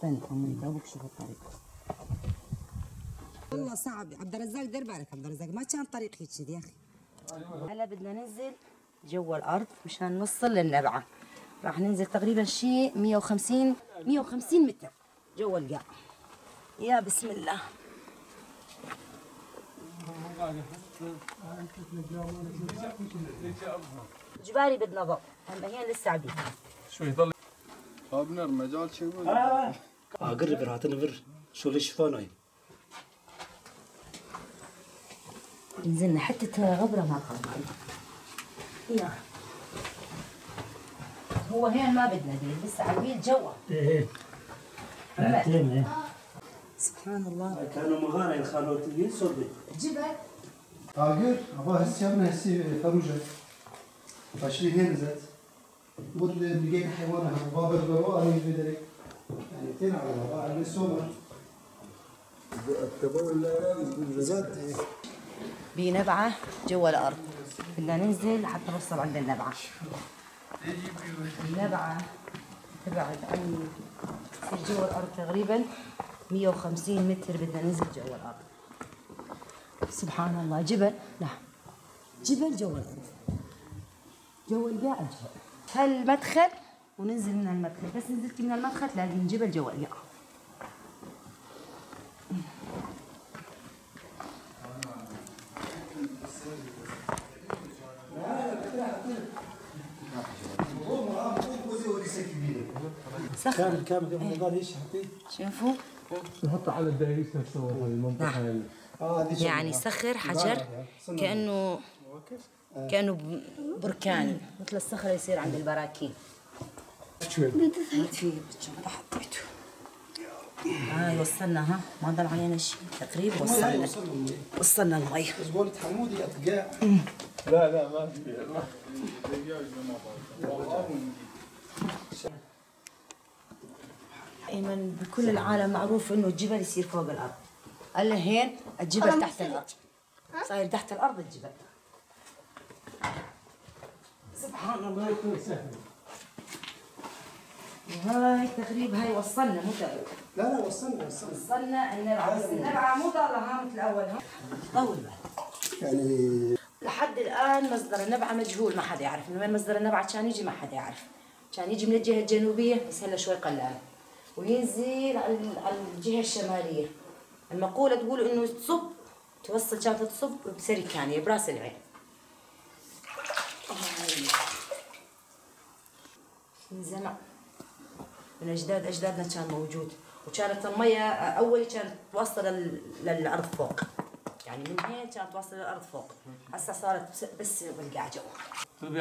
استني طمني ابوك شوف الطريق. والله صعب عبد الرزاق، دير بالك عبد الرزاق، ما كان طريق هيك يا اخي. هلا بدنا ننزل جوا الارض مشان نوصل للنبعه. راح ننزل تقريبا شيء 150 متر جوا القاع. يا بسم الله. جبالي بدنا ضوء، هم هي لسه عبيد. شو يضل؟ ابنر مجال شو يقول؟ قرب راتنا فر شو ليش فاناي؟ نزلنا حتة غبرة ما قال. يا هو هين ما بدنا دي لسه عبيد جوا. ايه سبحان الله. كانوا مغارة الخالوتيين صبي. جبل. عاقر ابغى هسي ابني هسي فروجه. فاشلي هين زت. واللي لقيت حيوانها باب البرواء اللي في ذلك. يعني تين على البرواء اللي سومر. زاد بنبعة جوا الأرض. بدنا ننزل حتى نوصل عند النبعة. النبعة تبعد عني تصير جوا الأرض تقريبا 150 متر. بدنا ننزل جوا الأرض. سبحان الله. جبل، لا جبل جوا الأرض، جوا القاع جبل. هالمدخل وننزل من المدخل. بس نزلت من المدخل تلاقي جبل جوا القاع. كامل كامل قبل النضال ايش حطيه؟ شوفوا نحطه على الدايريس نفسه هاي المنطقه. يعني صخر حجر كأنه بركاني مثل الصخر اللي يصير عند البراكين. شوي فيه حطيته. هاي وصلنا. ها ما ضل علينا شيء تقريبا. وصلنا المي. بس قولت حمودي اتقاع. لا ما في. ايمن بكل العالم معروف انه الجبل يصير فوق الارض. قال هين الجبل تحت الارض. صاير تحت الارض الجبل. سبحان الله. يكون سهل. وهاي تقريبا هاي وصلنا مو تقريبا. لا وصلنا النبعة. بس النبعة مو ضالها مثل اول. ها طول بالك. يعني لحد الان مصدر النبعة مجهول، ما حدا يعرف من وين مصدر النبعة. كان يجي ما حدا يعرف. كان يجي من الجهة الجنوبية بس هلا شوي قلال وينزل على الجهة الشمالية. المقولة تقول انه تصب توصل، كانت تصب بسريكانية براس العين. من زمان من اجدادنا كان موجود. وكانت المية اول كانت توصل للارض فوق. يعني من هين كانت توصل للارض فوق. هسه صارت بس بالقاع جوا. طب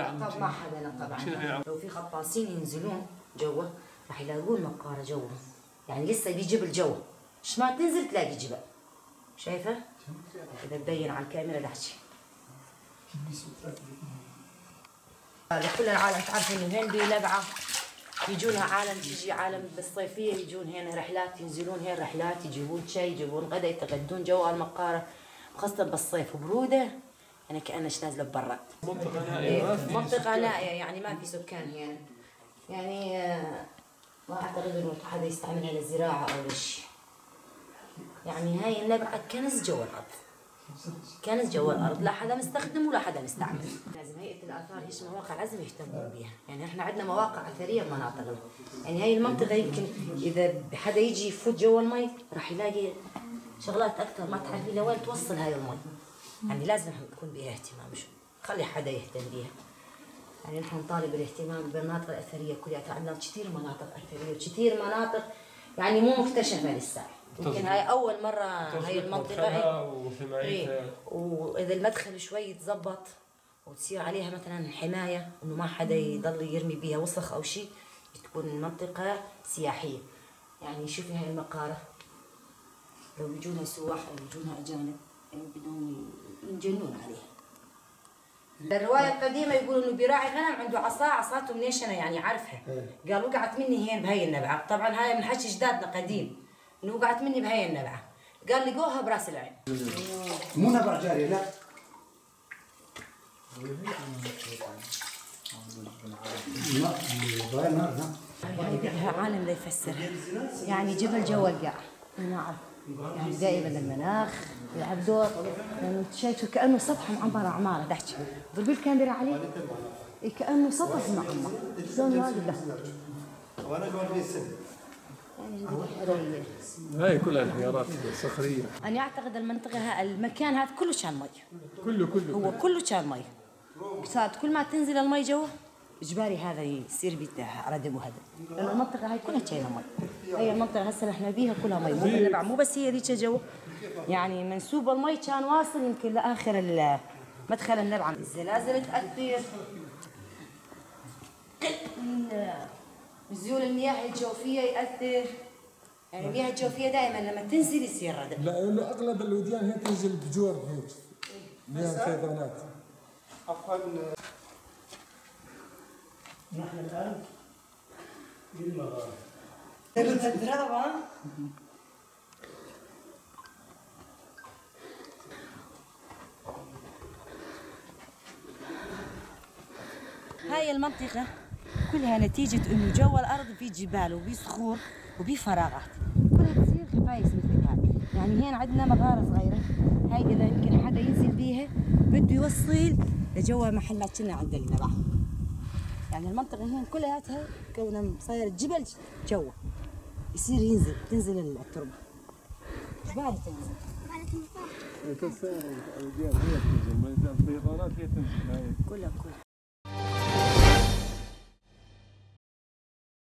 ما حدا طبعا. لو في غطاسين ينزلون جوا راح يلاقون مقارة جوا. يعني لسه في جبل جوا. ايش ما تنزل تلاقي جبل. شايفه؟ اذا تبين على الكاميرا دحشي. لكل العالم تعرف انه هين بنبعة يجونها عالم، تيجي عالم بالصيفيه يجون هنا رحلات، ينزلون هين رحلات، يجيبون شاي، يجيبون غدا، يتغدون جوا المقارة. خاصة بالصيف وبرودة يعني كأنش نازلة ببرد. منطقة نائية. منطقة نائية يعني ما في سكان هنا. يعني ما اعتقد انه حدا يستعملها للزراعة او لشيء. يعني هاي النبعة كنز جوا الارض. كنز جوا الارض، لا حدا مستخدم ولا حدا مستعمل. لازم هيئة الاثار هيش مواقع لازم يهتمون بها. يعني احنا عندنا مواقع اثرية بمناطقنا. يعني هاي المنطقة يمكن اذا حدا يجي يفوت جوا المي راح يلاقي شغلات اكثر ما تعرفين لوين توصل هاي المي. يعني لازم يكون بها اهتمام. شو خلي حدا يهتم بها. يعني نحن نطالب الاهتمام بالمناطق الاثريه كلها. عندنا كثير مناطق اثريه وكثير مناطق يعني مو مكتشفه لسه. يمكن هاي اول مره هاي المنطقه واذا المدخل شوي يتظبط وتصير عليها مثلا حمايه انه ما حدا يضل يرمي بيها وسخ او شيء، تكون المنطقه سياحيه. يعني شوفي هاي المقاره لو يجونا سواح او يجونا اجانب يعني بدهم ينجنون عليها. الرواية القديمة يقولوا انه براعي غنم عنده عصاته منيشنة يعني عارفها. قال وقعت مني هين بهاي النبعة. طبعا هاي من حكي اجدادنا قديم انه وقعت مني بهاي النبعة. قال لقوها براس العين. مو نبع جارية لا. لا هاي بدها عالم لا يفسرها. يعني جبل جوا القاع نعرف، يعني دائما المناخ يلعب دور، لانه شايفه كانه سطح معمر عماره. تحكي ضربي الكاميرا عليه كانه سطح معمر، شلون واقف وانا قاعد في السن. هاي كلها انهيارات صخريه. انا اعتقد المنطقه المكان هذا كله كان مي، كله هو كله كان مي. صارت كل ما تنزل المي جوا اجباري هذا يصير بيتها ردم وهذا، لانه المنطقه هاي كلها كاينه مي. هي المنطقه هسه احنا بيها كلها مي، مو بالنبع، مو بس هي ذيك جوا، يعني منسوب المي كان واصل يمكن لاخر مدخل النبع. الزلازل تاثر، نزول المياه الجوفيه ياثر، يعني المياه الجوفيه دائما لما تنزل يصير ردم. لا اغلب الوديان هي تنزل بجور هيك مياه الفيضانات. عفوا نحن الان بالمغاربه. هاي المنطقة كلها نتيجة انه جوا الارض في جبال وفي صخور وفي فراغات، كلها تصير خفايس مثل هاي. يعني هنا عندنا مغارة صغيرة، هاي اذا يمكن حدا ينزل بيها بده يوصل لجوا محلات كنا عند النبع. يعني المنطقة هنا كلياتها كونها صايرة جبل جوا، يصير ينزل، تنزل التربة. جبال تنزل. الفيضانات هي تنزل كلها